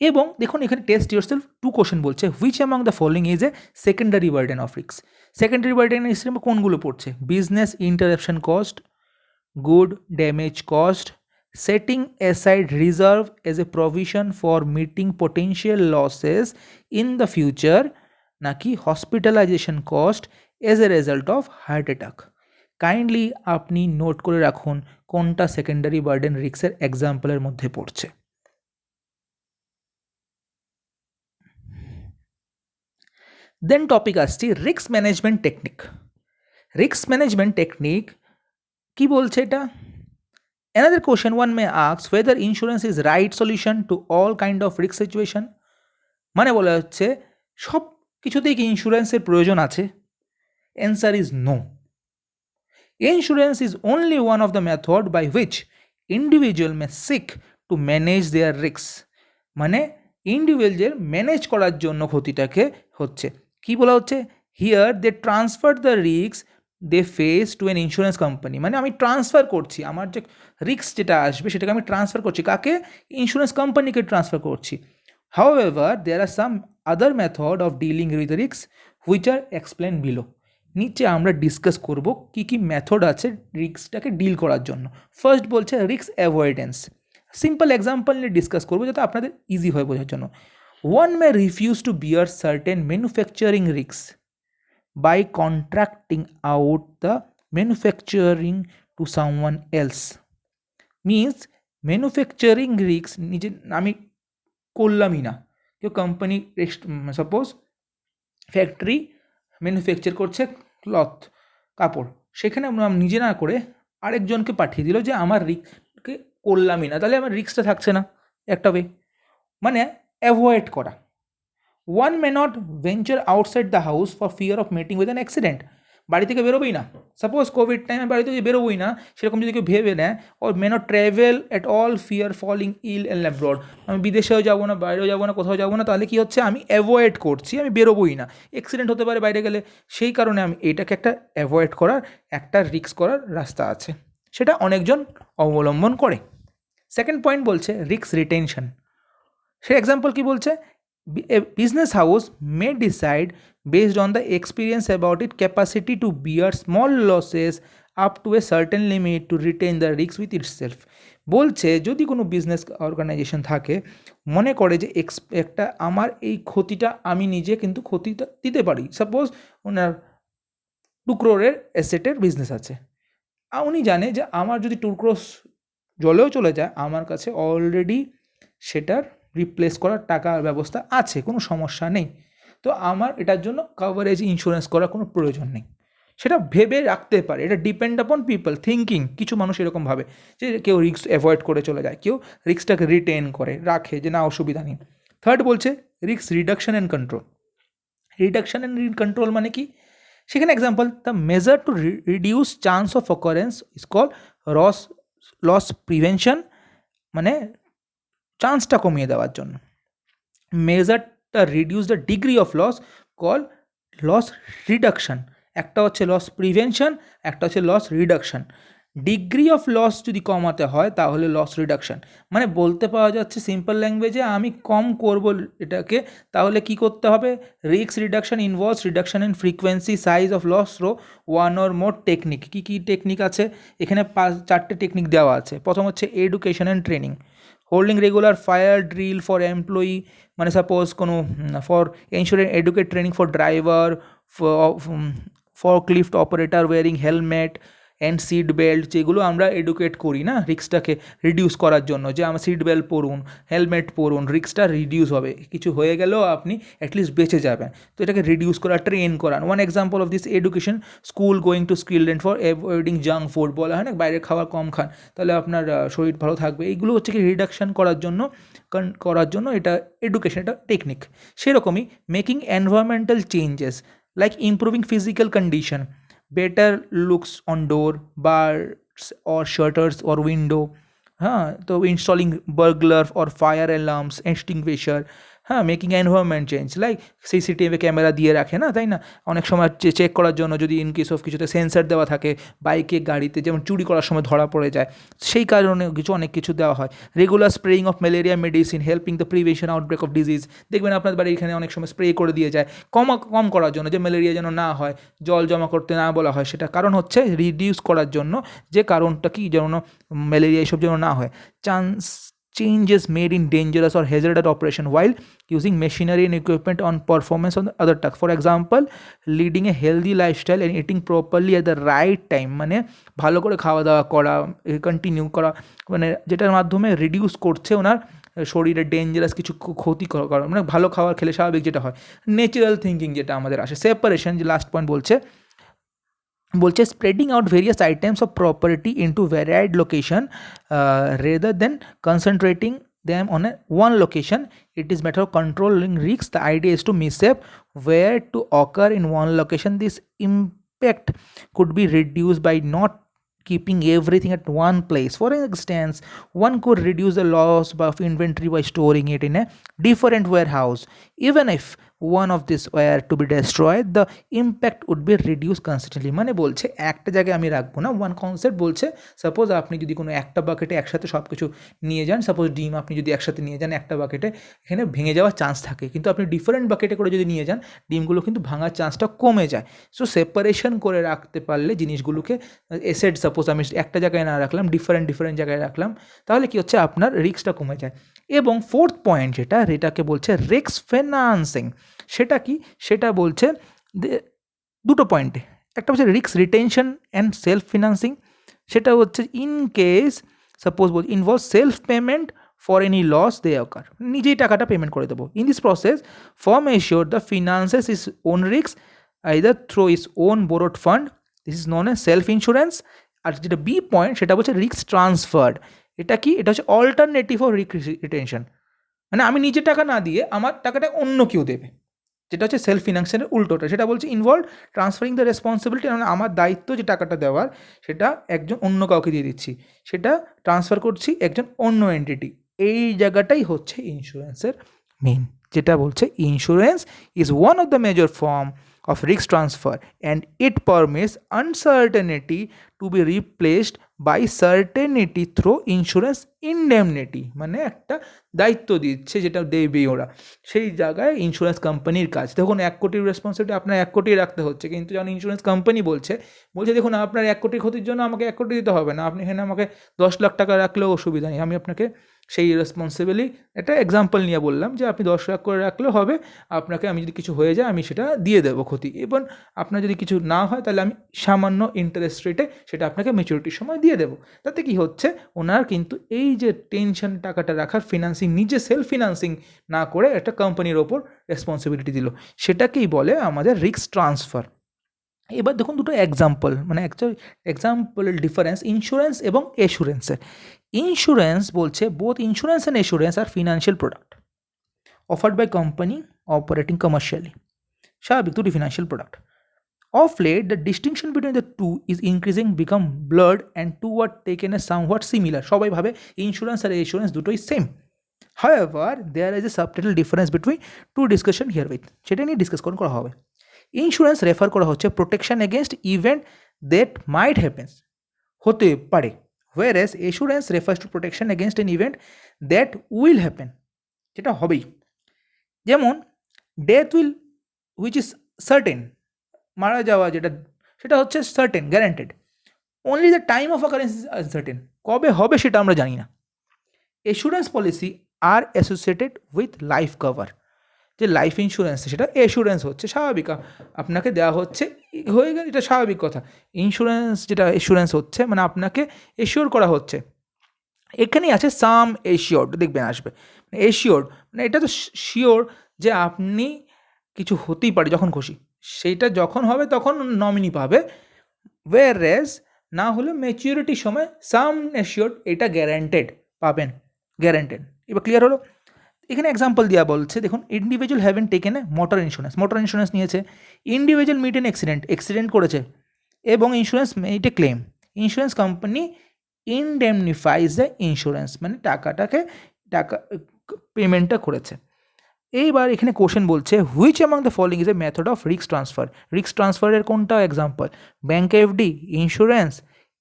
এবং দেখুন এখানে টেস্ট ইয়োরসেলফ 2 কোশ্চেন বলছে, which among the following is a secondary burden of risk. Secondary burden হিসেবে কোনগুলো পড়ছে? Business interruption cost, good damage cost, setting aside reserve as a provision for meeting potential losses in the future, নাকি hospitalization cost as a result of heart attack। Kindly আপনি নোট করে রাখুন কোনটা সেকেন্ডারি বার্ডেন রিস্কের এক্সাম্পলের মধ্যে পড়ছে। দেন টপিক আসছি risk management technique. Risk management technique কি বলছে এটা? Another question one may ask whether insurance is right solution to all kind of risk situation। মানে বলা হচ্ছে সব কিছুতেই কি ইন্স্যুরেন্সের প্রয়োজন আছে? Answer is no. Insurance is only one of the method by which individual may seek to manage their risks। মানে ইন্ডিভিজুয়াল ম্যানেজ করার জন্য ক্ষতিটাকে হচ্ছে কি বলা হচ্ছে, here they transfer the risk they face to an insurance company. মানে আমি ট্রান্সফার করছি, আমার যে রিস্ক যেটা আসবে সেটাকে আমি ট্রান্সফার করছি কাকে? ইন্স্যুরেন্স কোম্পানিকে ট্রান্সফার করছি। However there are some other method of dealing with risk which are explain below. নিচে আমরা ডিসকাস করব কী কী মেথড আছে রিস্কটাকে ডিল করার জন্য। ফার্স্ট বলছে রিস্ক অ্যাভয়েডেন্স। সিম্পল এক্সাম্পল নিয়ে ডিসকাস করবো যাতে আপনাদের ইজি হয় বোঝার জন্য। One may refuse to bear certain manufacturing risk by contracting out the manufacturing to someone else। means manufacturing risk নিজে আমি করলামই না, কেউ কোম্পানি সাপোজ ফ্যাক্টরি ম্যানুফ্যাকচার করছে ক্লথ কাপড়, সেখানে নিজে না করে আরেকজনকে পাঠিয়ে দিল যে আমার রিস্ককে করলামই না, তাহলে আমার রিস্কটা থাকছে না, একটা ওয়ে মানে অ্যাভয়েড করা। One may not venture outside the house for fear of meeting with an accident. বাড়ি থেকে বেরোবেই না, সাপোজ কোভিড টাইমে বাড়ি থেকে বেরোবোই না, সেরকম যদি কেউ ভেবে নেয়। Or may not travel at all fear falling ill and abroad. আমি বিদেশেও যাবো না, বাইরেও যাবো না, কোথাও যাবো না, তাহলে কী হচ্ছে, আমি অ্যাভয়েড করছি, আমি বেরোবোই না, অ্যাক্সিডেন্ট হতে পারে বাইরে গেলে, সেই কারণে আমি এটাকে একটা অ্যাভয়েড করার একটা রিস্ক করার রাস্তা আছে, সেটা অনেকজন অবলম্বন করে। সেকেন্ড পয়েন্ট বলছে রিস্ক রিটেনশন। সে এক্সাম্পল কী বলছে, a business house may decide based on the experience about its capacity to bear small losses up to a certain limit to retain the risk with itself। বলছে যদি কোনো বিজনেস অর্গানাইজেশন থাকে, মনে করে যে একটা আমার এই ক্ষতিটা আমি নিজে কিন্তু ক্ষতিটা দিতে পারি। সাপোজ ওনার 2 crore অ্যাসেটের বিজনেস আছে। উনি জানে যে আমার যদি 2 crore জলেও চলে যায়, আমার কাছে অলরেডি সেটার রিপ্লেস করার টাকার ব্যবস্থা আছে, কোনো সমস্যা নেই। তো আমার এটার জন্য কভারেজ ইন্স্যুরেন্স করার কোনো প্রয়োজন নেই। সেটা ভেবে রাখতে পারে। এটা ডিপেন্ড আপন পিপল থিঙ্কিং। কিছু মানুষ এরকম ভাবে যে কেউ রিস্ক অ্যাভয়েড করে চলে যায়, কেউ রিস্কটাকে রিটেন করে রাখে যে না অসুবিধা নেই। থার্ড বলছে risk reduction and control. Reduction and control মানে কি? সেখানে example, the measure to reduce chance of occurrence is call loss prevention, মানে চান্সটা কমিয়ে দেওয়ার জন্য। মেজারটা reduce the degree of loss call loss reduction. একটা হচ্ছে লস প্রিভেনশন, একটা হচ্ছে loss reduction. Degree of loss যদি কমাতে হয় তাহলে লস রিডাকশন, মানে বলতে পাওয়া যাচ্ছে সিম্পল ল্যাঙ্গুয়েজে আমি কম করব এটাকে, তাহলে কি করতে হবে? Risk reduction involves reduction in frequency size of loss through one or more technique. কী কী টেকনিক আছে এখানে? 4টে টেকনিক দেওয়া আছে। প্রথম হচ্ছে education and training, holding regular fire drill for employee, মানে সাপোজ কোনো for ensuring educate training for driver, forklift operator, wearing helmet and seat belt, যেগুলো আমরা এডুকেট করি না রিস্কটাকে রিডিউস করার জন্য, যে আমার সিট বেল্ট পরুন, হেলমেট পরুন, রিস্কটা রিডিউস হবে, কিছু হয়ে গেলেও আপনি অ্যাটলিস্ট বেঁচে যাবেন। তো এটাকে রিডিউস করা, ট্রেন করান। One example of this education, school going to skilled for avoiding junk food, বলা হয় না বাইরের খাবার কম খান তাহলে আপনার শরীর ভালো থাকবে। এইগুলো হচ্ছে কি রিডাকশন করার জন্য এটা এডুকেশন, এটা টেকনিক। সেরকমই making environmental changes like improving physical condition, better looks on door, bars or shutters or window, হ্যাঁ, তো installing বার্গলার or fire alarms extinguisher, হ্যাঁ, making environment change like CCTV camera দিয়ে রাখে না, তাই না? অনেক সময় চেক করার জন্য যদি ইন কেস অফ কিছুতে সেন্সার দেওয়া থাকে, বাইকে গাড়িতে যেমন চুরি করার সময় ধরা পড়ে যায়, সেই কারণে অনেক কিছু দেওয়া হয়। Regular spraying of malaria medicine helping the prevention outbreak of disease, দেখবেন আপনার বাড়ির এখানে অনেক সময় স্প্রে করে দিয়ে যায় কম করার জন্য, যে ম্যালেরিয়া যেন না হয়, জল জমা করতে না বলা হয়, সেটা কারণ হচ্ছে রিডিউস করার জন্য, যে কারণটা কি যেন ম্যালেরিয়া এইসব যেন না হয়। Changes made in dangerous or hazardous operation while using machinery and equipment on performance on the other tasks. For example, leading a healthy lifestyle and eating properly at the right time, মানে ভালো করে খাওয়া দাওয়া করা, কন্টিনিউ করা, মানে যেটার মাধ্যমে রিডিউস করছে ওনার শরীরে ডেঞ্জারাস কিছু ক্ষতি করা, মানে ভালো খাবার খেলে স্বাভাবিক যেটা হয়। ন্যাচারাল থিঙ্কিং যেটা আমাদের আসে। সেপারেশন, যে লাস্ট পয়েন্ট বলছে spreading out various items of property into ভ্যারাইড location rather than concentrating them on one location. It is matter of controlling risks. The idea is to mishap where to occur in one location. This impact could be reduced by not keeping everything at one place. For instance, one could reduce the loss of inventory by storing it in a different warehouse. Even if one of this were to be destroyed, the impact would be reduced constantly. মানে বলছে একটা জায়গায় আমি রাখবো না, ওয়ান কনসেপ্ট বলছে। সাপোজ আপনি যদি কোনো একটা বাকেটে একসাথে সব কিছু নিয়ে যান, সাপোজ ডিম আপনি যদি একসাথে নিয়ে যান একটা বাকেটে, এখানে ভেঙে যাওয়ার চান্স থাকে, কিন্তু আপনি ডিফারেন্ট বাকেটে করে যদি নিয়ে যান, ডিমগুলো কিন্তু ভাঙার চান্সটা কমে যায়। সো সেপারেশন করে রাখতে পারলে জিনিসগুলোকে, এসেট সাপোজ আমি একটা জায়গায় না রাখলাম, ডিফারেন্ট জায়গায় রাখলাম, তাহলে কি হচ্ছে আপনার রিস্কটা কমে যায়। এবং ফোর্থ পয়েন্ট যেটাকে বলছে রিস্ক ফিনান্সিং, সেটা কি? সেটা বলছে দুটো পয়েন্টে, একটা হচ্ছে risk retention and self financing. সেটা হচ্ছে in case suppose involve self payment for any loss they occur, নিজেই টাকাটা পেমেন্ট করে দেবো। In this process firm assure the finances is own risk either through is own borrowed fund, this is known as self insurance. আর যেটা বি পয়েন্ট সেটা হচ্ছে রিস্ক ট্রান্সফার্ড। এটা কি? এটা হচ্ছে অল্টারনেটিভ অফ রিস্ক রিটেনশন, মানে আমি নিজে টাকা না দিয়ে আমার টাকাটা অন্য কেউ দেবে, যেটা হচ্ছে সেলফ ফিনান্সিয়ালের উল্টোটা। সেটা বলছে ইনভলভ ট্রান্সফারিং দ্য রেসপন্সিবিলিটি, মানে আমার দায়িত্ব যে টাকাটা দেওয়ার সেটা একজন অন্য কাউকে দিয়ে দিচ্ছি, সেটা ট্রান্সফার করছি একজন অন্য এন্টিটি। এই জায়গাটাই হচ্ছে ইন্স্যুরেন্সের মেইন, যেটা বলছে insurance is one of the major form of risk transfer, and it permits uncertainty to be replaced by certainty through insurance indemnity। মানে একটা দায়িত্ব দিচ্ছে যেটা দেবে ওরা, সেই জায়গায় ইন্স্যুরেন্স কোম্পানির কাজ। দেখুন 1 কোটির রেসপন্সিবিলিটি আপনার 1 কোটি রাখতে হচ্ছে, কিন্তু যখন ইন্স্যুরেন্স কোম্পানি বলছে দেখুন আপনার 1 কোটির ক্ষতির জন্য আমাকে 1 কোটি দিতে হবে না, আপনি এখানে আমাকে 10 লাখ টাকা রাখলেও অসুবিধা নেই, আমি আপনাকে সেই রেসপন্সিবিলি একটা এক্সাম্পল নিয়ে বললাম যে আপনি 10 লাখ করে রাখলেও হবে, আপনাকে আমি যদি কিছু হয়ে যায় আমি সেটা দিয়ে দেবো ক্ষতি, এবং আপনার যদি কিছু না হয় তাহলে আমি সামান্য ইন্টারেস্ট রেটে সেটা আপনাকে ম্যাচুরিটির সময় দিয়ে দেবো। তাতে কি হচ্ছে, ওনার কিন্তু এই যে টেনশন টাকাটা রাখার ফিনান্সিং, নিজে সেলফ ফিনান্সিং না করে একটা কোম্পানির ওপর রেসপন্সিবিলিটি দিল, সেটাকেই বলে আমাদের রিস্ক ট্রান্সফার। এবার দেখুন দুটো এক্সাম্পল, মানে অ্যাকচুয়ালি এক্সাম্পলের ডিফারেন্স ইন্স্যুরেন্স এবং এসুরেন্সের। ইন্স্যুরেন্স বলছে both insurance and assurance are financial product offered by company operating commercially, স্বাভাবিক দুটি financial product. Of late, the distinction between the two is increasing, become blurred, and two are taken as somewhat similar. সবাই ভাবে ইন্স্যুরেন্স আর এসুরেন্স দুটোই same. However, there is a subtle difference between two discussion here with, সেটা নিয়ে ডিসকাস করা হবে। ইন্স্যুরেন্স রেফার করা হচ্ছে protection against event that might happens, হতে পারে, whereas assurance refers to protection against N event that will happen, যেটা হবেই। যেমন death will which is certain, মারা যাওয়া যেটা সেটা হচ্ছে certain, guaranteed. Only the time of occurrence is uncertain, কবে হবে সেটা আমরা জানি না। Assurance policy R associated with life cover, যে লাইফ ইন্স্যুরেন্স সেটা এসুরেন্স হচ্ছে স্বাভাবিক, আপনাকে দেওয়া হচ্ছে হয়ে গেল, এটা স্বাভাবিক কথা। ইন্স্যুরেন্স যেটা এসুরেন্স হচ্ছে মানে আপনাকে এশিওর করা হচ্ছে। এখানেই আছে সাম এশিওর্ড, দেখবেন আসবে এশিওর্ড, মানে এটা তো শিওর যে আপনি কিছু হতেই পারে যখন খুশি, সেইটা যখন হবে তখন নমিনি পাবে, ওয়্যারএজ না হলে ম্যাচিউরিটির সময় সাম এশিওর্ড এটা গ্যারান্টেড পাবেন, গ্যারান্টেড। এবার ক্লিয়ার হলো? এখানে এক্সাম্পল দেওয়া বলছে, দেখুন individual having taken a motor insurance নিয়েছে, ইন্ডিভিজুয়াল মিট এন অ্যাক্সিডেন্ট করেছে এবং insurance made a claim, insurance company indemnifies the insurance, মানে টাকা পেমেন্টটা করেছে। এইবার এখানে কোশ্চেন বলছে which among the following is a method of risk transfer. Risk ট্রান্সফারের কোনটা example, bank FD, insurance,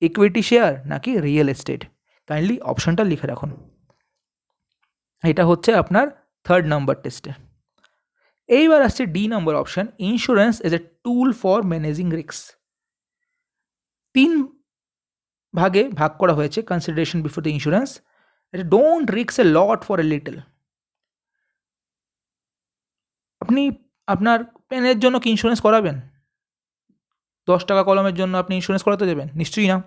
equity share নাকি রিয়েল এস্টেট? কাইন্ডলি অপশনটা লিখে রাখুন। এটা হচ্ছে আপনার 3rd নাম্বার টেস্টে। এইবার আসছে D number option, insurance as a tool for managing risk. 3 ভাগে ভাগ করা হয়েছে consideration before the insurance. Don't risk A lot for a little, আপনি আপনার পেনের জন্য কি ইন্স্যুরেন্স করাবেন? 10 টাকা কলমের জন্য আপনি ইন্স্যুরেন্স করাতে দেবেন? নিশ্চয়ই না।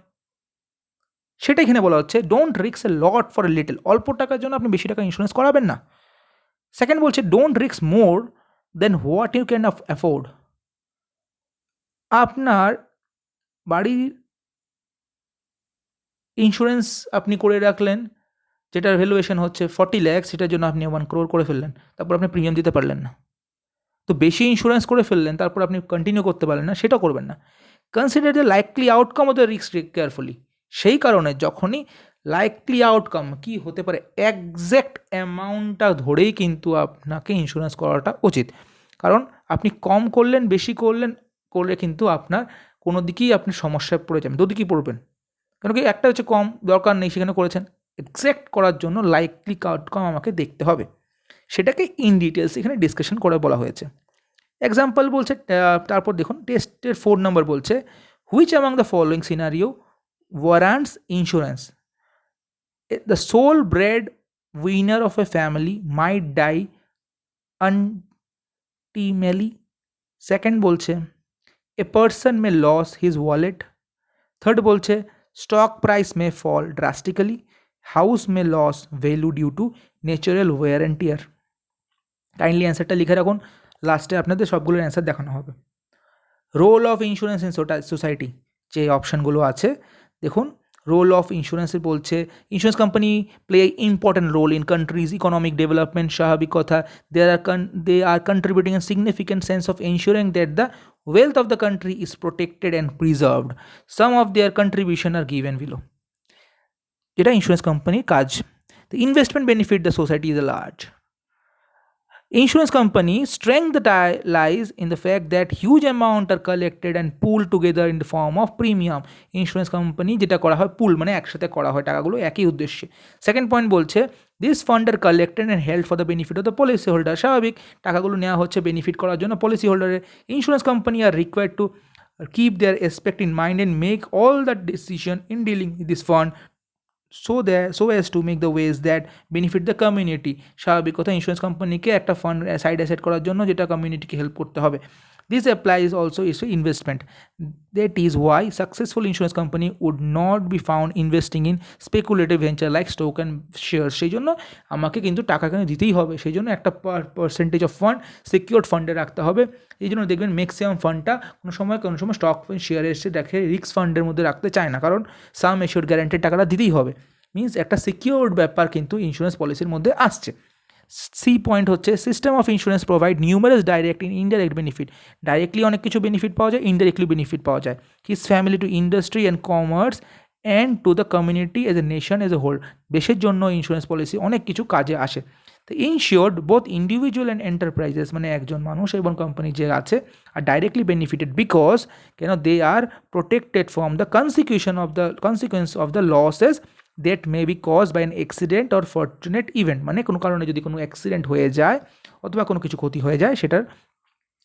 সেটা এখানে বলা হচ্ছে don't risk A lot for a little, অল্প টাকার জন্য আপনি বেশি টাকা ইন্স্যুরেন্স করাবেন না। সেকেন্ড বলছে don't risk more than what you can afford, আপনার বাড়ির ইন্স্যুরেন্স আপনি করে রাখলেন যেটার ভ্যালুয়েশন হচ্ছে 40 লাখ, সেটার জন্য আপনি 1 crore করে ফেললেন, তারপর আপনি প্রিমিয়াম দিতে পারলেন না, তো বেশি ইন্স্যুরেন্স করে ফেললেন তারপর আপনি কন্টিনিউ করতে পারলেন না, সেটা করবেন না। Consider the likely outcome of the risk carefully, সেই কারণে যখনই লাইকলি আউটকাম কী হতে পারে একজ্যাক্ট অ্যামাউন্টটা ধরেই কিন্তু আপনাকে ইন্স্যুরেন্স করাটা উচিত। কারণ আপনি কম করলেন বেশি করলে কিন্তু আপনার কোনো দিকেই আপনি সমস্যায় পড়ে যাবেন, দুদিকেই পড়বেন। কেন কি, একটা হচ্ছে কম দরকার নেই সেখানে করেছেন, এক্স্যাক্ট করার জন্য লাইকলি আউটকাম আমাকে দেখতে হবে, সেটাকে ইন ডিটেলস এখানে ডিসকাশন করে বলা হয়েছে। এক্সাম্পল বলছে, তারপর দেখুন টেস্টের 4 নম্বর বলছে which among the following scenario warrants insurance, the sole bread winner of a family might die untimely. Second বলছে a person may loss his wallet. Third বলছে stock price may fall drastically, house may loss value due to natural wear and tear. Kindly অ্যান্সারটা লিখে রাখুন, লাস্টে আপনাদের সবগুলোর অ্যান্সার দেখানো হবে। Role of insurance in society, যে অপশানগুলো আছে দেখুন, রোল অফ ইন্স্যুরেন্সে বলছে insurance company play important role in countries economic development, স্বাভাবিক কথা। They are contributing a significant sense of ensuring that the wealth of the country is protected and preserved. Some of their contribution are given below. যেটা ইন্স্যুরেন্স কোম্পানির কাজ। The investment benefit the society is a large. Insurance company strength lies in the fact that huge amount are collected and pooled together in the form of premium. Insurance company যেটা করা হয় পুল মানে একসাথে করা হয় টাকাগুলো একই উদ্দেশ্যে। সেকেন্ড পয়েন্ট বলছে this fund are collected and held for the benefit of the policy holder. স্বাভাবিক টাকাগুলো নেওয়া হচ্ছে বেনিফিট করার জন্য পলিসি হোল্ডারের। Insurance company are required to keep their aspect in mind and make all the decision in dealing with this fund so as to make the ways that benefit the community. স্বাভাবিক কথা ইন্স্যুরেন্স কোম্পানিকে একটা ফান্ড সাইড অ্যাসেট করার জন্য যেটা কমিউনিটিকে হেল্প করতে হবে। This applies also is to investment. That is why successful insurance company would not be found investing in speculative venture like stock and shares. সেই জন্য আমাকে কিন্তু টাকা কেন দিতেই হবে, সেই জন্য একটা পার্সেন্টেজ অফ ফান্ড সিকিউরড ফান্ডে রাখতে হবে। এই জন্য দেখবেন ম্যাক্সিমাম ফান্ডটা কোনো সময় স্টক শেয়ারে এসে দেখে রিস্ক ফান্ডের মধ্যে রাখতে চায় না, কারণ সাম এশিওর গ্যারান্টির টাকাটা দিতেই হবে। মিনস একটা সিকিউরড ব্যাপার কিন্তু ইন্স্যুরেন্স পলিসির মধ্যে আসছে। সি পয়েন্ট হচ্ছে system of insurance provide numerous direct in indirect benefit. Directly অনেক কিছু বেনিফিট পাওয়া যায়, ইনডাইরেক্টলি বেনিফিট পাওয়া যায়। His family to industry and commerce and to the community as a nation as a whole. দেশের জন্য ইন্স্যুরেন্স পলিসি অনেক কিছু কাজে আসে। তো insured both individual and enterprises মানে একজন মানুষ এবং কোম্পানি যে আছে আর directly benefited because can they are protected from the consequence of the losses that may be cause by an accident or fortunate event. মানে কোনো কারণে যদি কোনো অ্যাক্সিডেন্ট হয়ে যায় অথবা কোনো কিছু ক্ষতি হয়ে যায় সেটার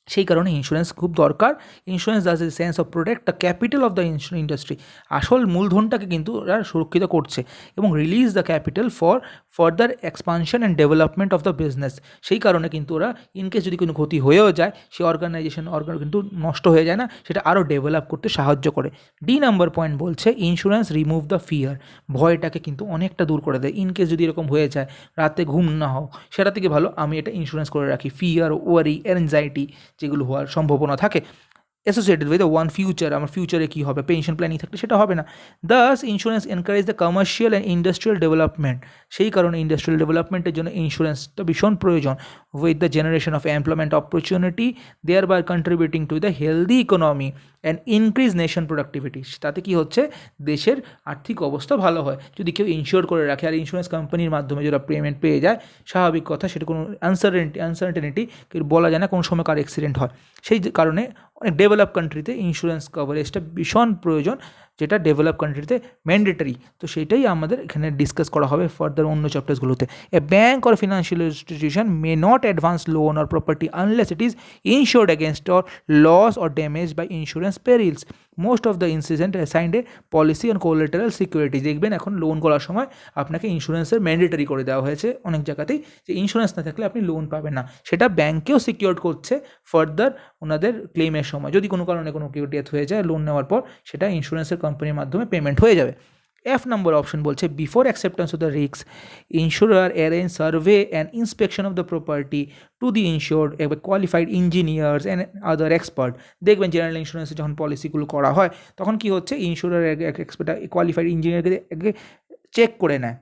সেই কারণে ইন্স্যুরেন্স খুব দরকার। Insurance does a sense of protect the capital of the industry. আসল মূলধনটাকে কিন্তু ওরা সুরক্ষিত করছে এবং release the capital for further expansion and development of the business. সেই কারণে কিন্তু ওরা ইনকেস যদি কোনো ক্ষতি হয়েও যায় সেই অর্গানাইজেশন কিন্তু নষ্ট হয়ে যায় না, সেটা আরও ডেভেলপ করতে সাহায্য করে। ডি নাম্বার পয়েন্ট বলছে ইন্স্যুরেন্স রিমুভ দ্য ফিয়ার। ভয়টাকে কিন্তু অনেকটা দূর করে দেয়। ইনকেস যদি এরকম হয়ে যায় রাতে ঘুম না হোক, সেটা থেকে ভালো আমি এটা ইন্স্যুরেন্স করে রাখি। ফিয়ার, ওয়ারি, অ্যাংজাইটি যেগুলো হওয়ার সম্ভাবনা থাকে অ্যাসোসিয়েটেড উইথ ওয়ান ফিউচার, আমার ফিউচারে কী হবে, পেনশন প্ল্যানিং থাকলে সেটা হবে না। Thus insurance encourage the commercial and industrial development. সেই কারণে ইন্ডাস্ট্রিয়াল ডেভেলপমেন্টের জন্য ইন্স্যুরেন্সটা ভীষণ প্রয়োজন। With the generation of employment opportunity there by contributing to the healthy economy and increase nation productivity. তাতে কি হচ্ছে দেশের আর্থিক অবস্থা ভালো হয় যদি কেউ ইনশিওর করে রাখে। আর ইন্স্যুরেন্স কোম্পানির মাধ্যমে যারা পেমেন্ট পেয়ে যায়, স্বাভাবিক কথা সেটা কোনো আনসার্টেনিটি বলা যায় না কোন সময় কার অ্যাক্সিডেন্ট হয়। সেই কারণে অনেক ডেভেলপ কান্ট্রিতে ইন্স্যুরেন্স কভারেজটা ভীষণ প্রয়োজন, যেটা ডেভেলপ কান্ট্রিতে ম্যান্ডেটারি। তো সেটাই আমাদের এখানে ডিসকাস করা হবে ফার্দার অন্য চ্যাপ্টার্সগুলোতে। A bank or financial institution may not advance loan or property unless it is insured against or loss or damage by insurance perils. Most of the incident assigned a policy on collateral security. দেখবেন এখন লোন করার সময় আপনাকে ইন্স্যুরেন্সের ম্যান্ডেটারি করে দেওয়া হয়েছে অনেক জায়গাতেই, যে ইন্স্যুরেন্স না থাকলে আপনি লোন পাবেন না। সেটা ব্যাঙ্কেও সিকিউর করছে ফার্দার ওনাদের ক্লেমের সময়। যদি কোনো কারণে কোনো কেউ ডেথ হয়ে যায় লোন নেওয়ার পর, সেটা ইন্স্যুরেন্সের কোম্পানির মাধ্যমে পেমেন্ট হয়ে যাবে। এফ নম্বর অপশন বলছে before acceptance of the risk insurer arrange survey and inspection of the property to the insured qualified engineers and other expert. দেখবেন জেনারেল ইন্স্যুরেন্সে যখন পলিসিগুলো করা হয় তখন কি হচ্ছে ইন্স্যুরার এক্সপার্ট কোয়ালিফাইড ইঞ্জিনিয়ারকে চেক করে নেয়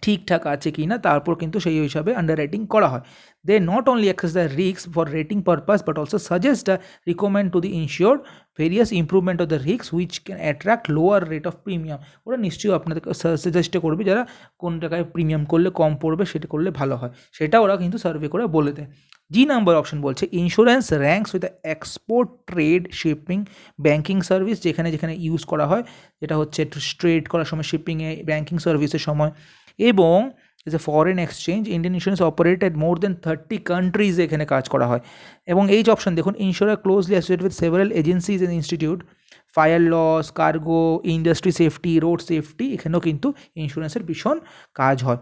ঠিকঠাক আছে কি না, তারপর কিন্তু সেই হিসাবে আন্ডার রাইটিং করা হয়। They not only access the risk for rating purpose but also suggest the recommend to the insured various improvement of the risk which can attract lower rate of premium. ওরা নিশ্চয়ই আপনাদের সাজেস্ট করবে যারা কোন টাকায় প্রিমিয়াম করলে কম পড়বে, সেটা করলে ভালো হয়, সেটা ওরা কিন্তু সার্ভে করে বলে দেয়। জি নাম্বার অপশন বলছে insurance ranks with the export, trade, shipping, banking service. যেখানে যেখানে ইউজ করা হয়, যেটা হচ্ছে ট্রেড করার সময়, শিপিংয়ে, ব্যাঙ্কিং সার্ভিসের সময়, এবং as a foreign exchange Indian insurance operated more than 30 কান্ট্রিজে এখানে কাজ করা হয়। এবং এইচ অপশন দেখুন insurer closely associated with several agencies and institute, fire loss, cargo, industry safety, road safety, এখানেও কিন্তু ইন্স্যুরেন্সের ভীষণ কাজ হয়।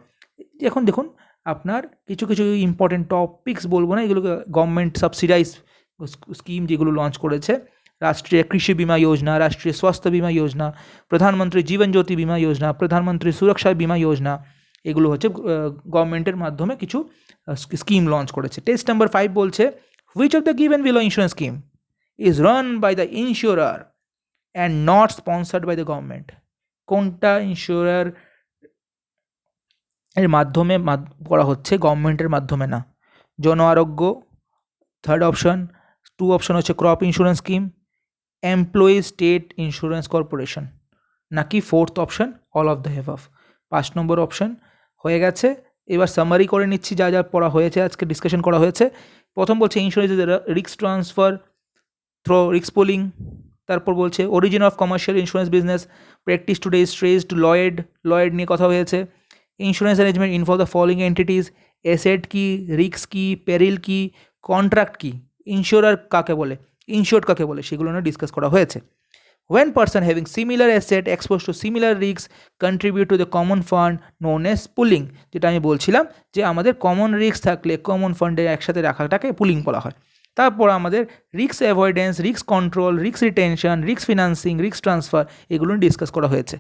এখন দেখুন আপনার কিছু কিছু ইম্পর্টেন্ট টপিকস বলবো না, এগুলো গভর্নমেন্ট সাবসিডাইজ স্কিম যেগুলো লঞ্চ করেছে, राष्ट्रीय कृषि बीमा योजना, राष्ट्रीय स्वास्थ्य बीमा योजना, प्रधानमंत्री जीवन ज्योति बीमा योजना, प्रधानमंत्री सुरक्षा बीमा योजना, এগুলো হচ্ছে গভর্নমেন্টের মাধ্যমে কিছু স্কিম লঞ্চ করেছে। টেস্ট নাম্বার 5 বলছে which of the given below insurance scheme is run by the insurer and not sponsored by the government. কোনটা ইন্স্যুরার এর মাধ্যমে করা হচ্ছে, গভর্নমেন্টের মাধ্যমে না। জন আরোগ্য থার্ড অপশন, 2 অপশন হচ্ছে crop insurance scheme, employee state insurance corporation, নাকি 4th option all of the above. 5 number option হয়ে গেছে এবার সামারি করে নিচ্ছি যা যা পড়া হয়েছে, আজকে ডিসকাশন করা হয়েছে। প্রথম বলছে insurance is risk transfer through risk pooling. তারপর বলছে origin of commercial insurance business, practice today is traced to Lloyd নিয়ে কথা হয়েছে। Insurance arrangement involve the following entities, asset কি, রিস্ক কি, পেরিল কি, কন্ট্রাক্ট কি, ইন্স্যুরার কাকে বলে, ইনশোর্ড কাকে বলে, সেগুলো নিয়ে ডিসকাস করা হয়েছে। When person having similar asset exposed to similar risks contribute to the common fund known as pooling, যেটা আমি বলছিলাম যে আমাদের কমন রিস্ক থাকলে কমন ফান্ডে একসাথে রাখাটাকে পুলিং বলা হয়। তারপর আমাদের risk avoidance, risk control, risk retention, risk financing, risk transfer, এগুলো ডিসকাস করা হয়েছে।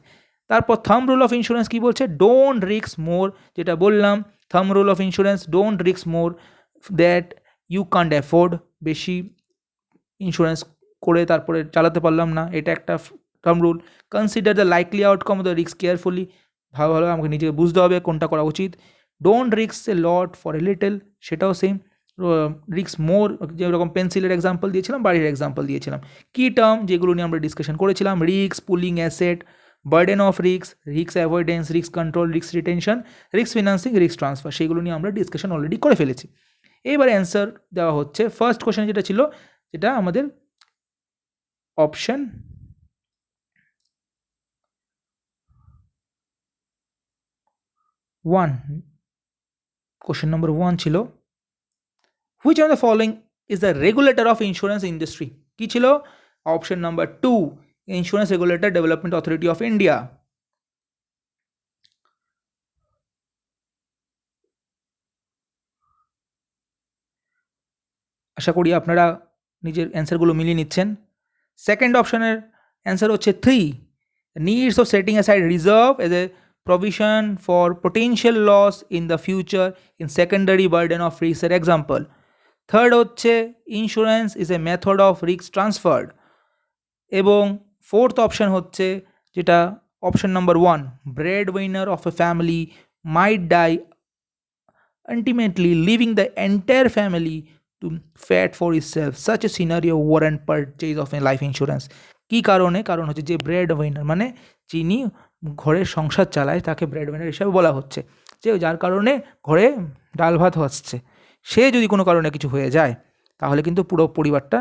তারপর থাম্ব রুল অফ ইন্স্যুরেন্স কী বলছে, ডোন্ট রিস্ক মোর, যেটা বললাম thumb rule of insurance, don't risk more that you can't afford, বেশি ইন্স্যুরেন্স করে তারপরে চালাতে পারলাম না, এটা একটা term rule. Consider the likely outcome of the risk carefully, ভালো আমাকে নিজেকে বুঝতে হবে কোনটা করা উচিত। Don't risk A lot for a little, সেটাও সেম। রিস্ক মোর, যেরকম পেন্সিলের এক্সাম্পল দিয়েছিলাম, বাড়ির এক্সাম্পল দিয়েছিলাম। কি টার্ম যেগুলো নিয়ে আমরা ডিসকাশন করেছিলাম, risk, pooling asset, burden of risk, risk avoidance, risk control, risk retention, risk financing, risk transfer, সেগুলো নিয়ে আমরা ডিসকাশন অলরেডি করে ফেলেছি। এবার অ্যান্সার দেওয়া হচ্ছে। ফার্স্ট কোয়েশ্চেন যেটা ছিল, যেটা আমাদের অপশন 1, কোশ্চেন নম্বর 1 ছিল, which of the following is the regulator of insurance industry? কী ছিল? Option number 2, insurance regulator development authority of India. আশা করি আপনারা নিজের অ্যান্সারগুলো মিলিয়ে নিচ্ছেন। সেকেন্ড অপশনের অ্যান্সার হচ্ছে 3, needs of setting aside reserve as a provision for potential loss in the future in secondary burden of রিস্কের এক্সাম্পল। থার্ড হচ্ছে insurance is a method of risk transfer. এবং ফোর্থ অপশন হচ্ছে যেটা option number 1, bread winner of a family might die ultimately leaving the entire family to fend for itself. Such a scenario warrant purchase of a life insurance. কী কারণে? কারণ হচ্ছে যে ব্রেড উইনার মানে যিনি ঘরের সংসার চালায় তাকে ব্রেড উইনার হিসাবে বলা হচ্ছে, যে যার কারণে ঘরে ডাল ভাত হচ্ছে, সে যদি কোনো কারণে কিছু হয়ে যায় তাহলে কিন্তু পুরো পরিবারটা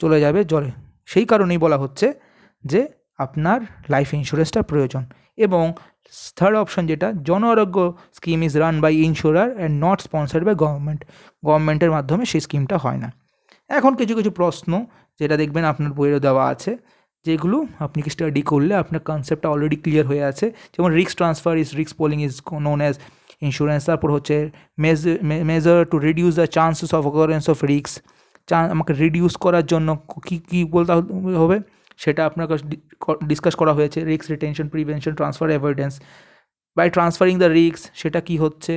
চলে যাবে জলে। সেই কারণেই বলা হচ্ছে যে আপনার লাইফ ইন্স্যুরেন্সটা প্রয়োজন। এবং থার্ড অপশন যেটা, Jan Arogya scheme is run by insurer and not sponsored by government, গভর্নমেন্টের মাধ্যমে সেই স্কিমটা হয় না। এখন কিছু কিছু প্রশ্ন যেটা দেখবেন আপনার বইয়ে দেওয়া আছে, যেগুলো আপনি কি স্টাডি করলে আপনার কনসেপ্টটা অলরেডি ক্লিয়ার হয়ে আছে। যেমন risk transfer is risk pooling is known as insurance. তারপর হচ্ছে measure to reduce the chances of occurrence of risk, আমাকে রিডিউস করার জন্য কী কী বলতে হবে সেটা আপনার কাছে ডিসকাস করা হয়েছে। Risk retention, prevention, transfer, avoidance. By transferring the risk, সেটা কী হচ্ছে।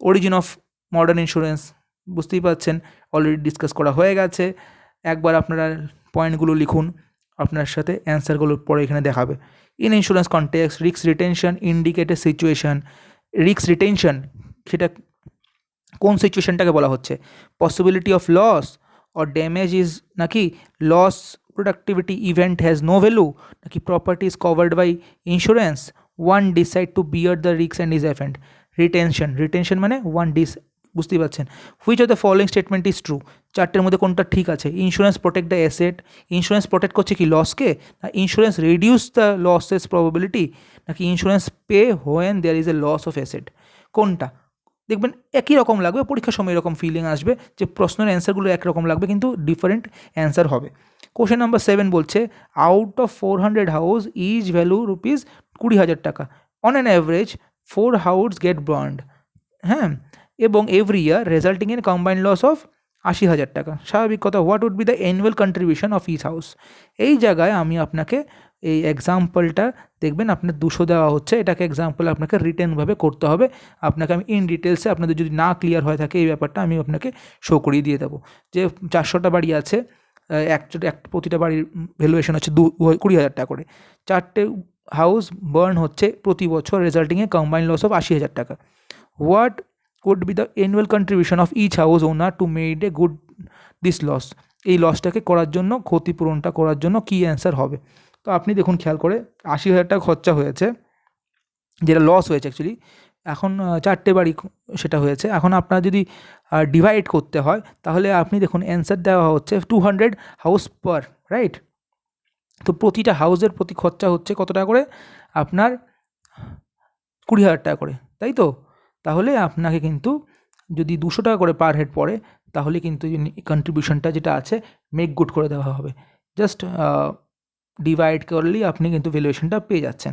অরিজিন অফ মডার্ন ইন্স্যুরেন্স, বুঝতেই পারছেন অলরেডি ডিসকাস করা হয়ে গেছে। একবার আপনারা পয়েন্টগুলো লিখুন, আপনার সাথে অ্যান্সারগুলো পরে এখানে দেখাবে। In insurance context, risk retention indicated situation. Risk retention সেটা কোন সিচুয়েশনটাকে বলা হচ্ছে? Possibility of loss or damage is নাকি loss productivity event has no value নাকি property is covered by insurance, one decide to bear the risk and is event. Retention মানে one বুঝতেই পারছেন। Which of the following statement is true? চারটের মধ্যে কোনটা ঠিক আছে? Insurance protect the asset, insurance protect করছে কি লসকে, না insurance reduce the losses probability, নাকি insurance pay when there is a loss of asset? কোনটা? দেখবেন একই রকম লাগবে, পরীক্ষার সময় এরকম ফিলিং আসবে যে প্রশ্নের অ্যান্সারগুলো একরকম লাগবে কিন্তু ডিফারেন্ট অ্যান্সার হবে। কোশ্চেন নাম্বার 7 বলছে out of 400 house is value rupees 20,000 টাকা, on an average 4 house get burned, হ্যাঁ, এবং every year resulting in combined loss of 80,000 টাকা। স্বাভাবিক কথা, what would be the annual contribution of each house? এই জায়গায় আমি আপনাকে এই এক্সাম্পলটা দেখবেন আপনার 200 দেওয়া হচ্ছে, এটাকে এক্সাম্পল আপনাকে রিটেনভাবে করতে হবে। আপনাকে আমি ইন ডিটেলসে, আপনাদের যদি না ক্লিয়ার হয়ে থাকে এই ব্যাপারটা, আমি আপনাকে শো করিয়ে দিয়ে দেবো। যে 400টা বাড়ি আছে, প্রতিটা বাড়ির ভ্যালুয়েশন হচ্ছে 20,000 টাকা করে, 4টে হাউস বার্ন হচ্ছে প্রতি বছর, রেজাল্টিংয়ে কম্বাইন্ড লস অফ 80,000 টাকা। What would be the annual contribution of each house owner to make a good this loss? এই লসটাকে করার জন্য, ক্ষতিপূরণটা করার জন্য কী অ্যান্সার হবে? তো আপনি দেখুন খেয়াল করে, 80,000 টাকা খরচা হয়েছে, যেটা লস হয়েছে অ্যাকচুয়ালি, এখন 4টে বাড়ি সেটা হয়েছে। এখন আপনার যদি ডিভাইড করতে হয় তাহলে আপনি দেখুন অ্যান্সার দেওয়া হচ্ছে 200 হাউস পার, রাইট? তো প্রতিটা হাউসের প্রতি খরচা হচ্ছে কত টাকা করে? আপনার 20,000 টাকা করে, তাই তো? তাহলে আপনাকে কিন্তু যদি 200 টাকা করে পার হেড পড়ে তাহলে কিন্তু কন্ট্রিবিউশনটা যেটা আছে মেক গুড করে দেওয়া হবে। জাস্ট ডিভাইড করলেই আপনি কিন্তু ভ্যালুয়েশনটা পেয়ে যাচ্ছেন।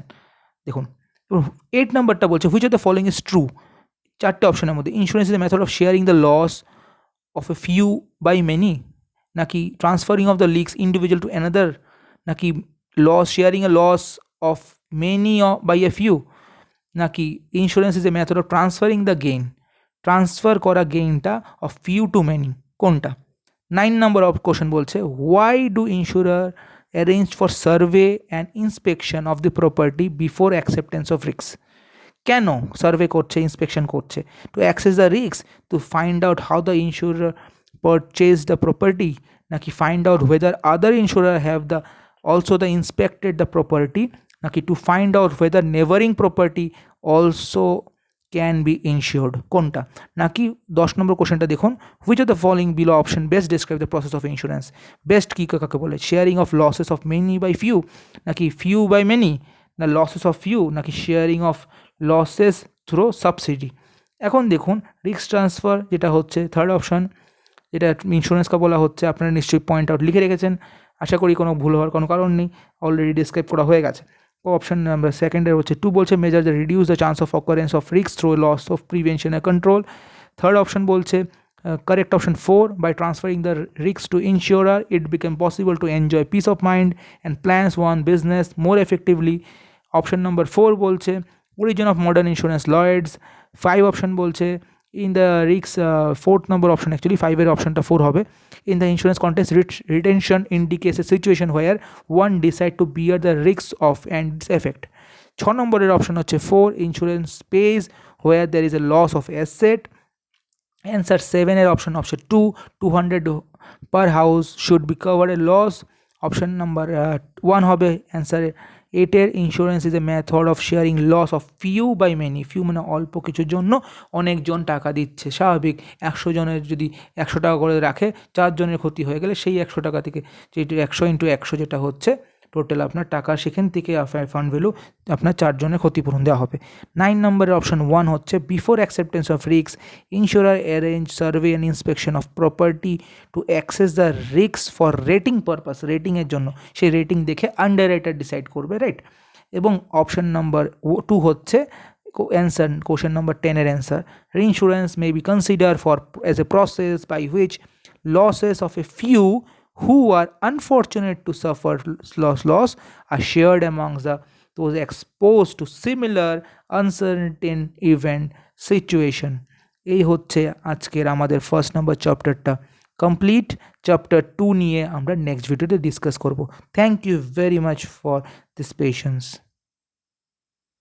দেখুন 8 নাম্বারটা বলছে which of the following is true. 4টে অপশনের মধ্যে insurance is a method of sharing the loss of a few by many, নাকি transferring of the risks individual to another, নাকি loss sharing a loss of many by a few, নাকি insurance is a method of transferring the gain, transfer করা গেইনটা অফ ফিউ টু মেনি, কোনটা? 9 নম্বর অফ কোশ্চেন বলছে why do insurer arrange for survey and inspection of the property before acceptance of risk. কেন সার্ভে করছে, ইন্সপেকশন করছে? To access the risk, to find out how the insurer purchased the property, naki find out whether other insurer have the also the inspected the property, naki to find out whether neighboring property also can be insured, কোনটা? নাকি 10 নম্বর কোশ্চেনটা দেখুন which of the following below option best describe the process of insurance। Best কি কাকে বলে? Sharing of losses of many by few, নাকি ফিউ বাই মেনি, না লসেস অফ ফিউ, নাকি sharing of losses through subsidy. এখন দেখুন রিস্ক ট্রান্সফার যেটা হচ্ছে থার্ড অপশন, যেটা ইন্স্যুরেন্সকে বলা হচ্ছে, আপনারা নিশ্চয়ই পয়েন্ট আউট লিখে রেখেছেন, আশা করি কোনো ভুল হওয়ার কোনো কারণ নেই, অলরেডি ডিসক্রাইব করা হয়ে গেছে। অপশন নাম্বার সেকেন্ডের হচ্ছে 2 বলছে measure the reduce the chance of occurrence of risk through loss of prevention and control. Third option বলছে correct option 4 by transferring the risks to insurer it became possible to enjoy peace of mind and plans one business more effectively। option number 4 বলছে origin of modern insurance Lloyds। 5 option বলছে in the risks fourth number option actually 5 এর অপশনটা 4 হবে in the insurance context retention indicates a situation where one decide to bear the risks of and its effect। 6 নম্বরের অপশন হচ্ছে 4 insurance pays where there is a loss of asset। Answer 7 এর option 2 200 per house should be cover a loss. Option number 1 হবে অ্যান্সার 8 এর insurance is a method of sharing loss of few by many. Few মানে অল্প কিছুর জন্য অনেকজন টাকা দিচ্ছে, স্বাভাবিক 100 জনের যদি 100 টাকা করে রাখে, 4 জনের ক্ষতি হয়ে গেলে সেই 100 টাকা থেকে যেটি 100 ইন্টু 100 যেটা হচ্ছে টোটাল আপনার টাকা, সেখান থেকে ফান্ড ভ্যালু আপনার 4 জনের ক্ষতিপূরণ দেওয়া হবে। 9 নম্বরের অপশন 1 হচ্ছে before acceptance of risk insurer arrange survey and inspection of property to access the risk for rating purpose, রেটিংয়ের জন্য, সেই রেটিং দেখে আন্ডাররাইটার ডিসাইড করবে, রাইট? এবং অপশন নাম্বার 2 হচ্ছে অ্যান্সার কোশ্চেন নাম্বার 10 এর answer insurance may be consider for as a process by which losses of a few who are unfortunate to suffer loss are shared amongst those exposed to similar uncertain event situation। এই হচ্ছে আজকের আমাদের ফার্স্ট নাম্বার চ্যাপ্টারটা কমপ্লিট। চ্যাপ্টার 2 নিয়ে আমরা নেক্সট ভিডিওতে ডিসকাস করব। Thank you very much for this patience.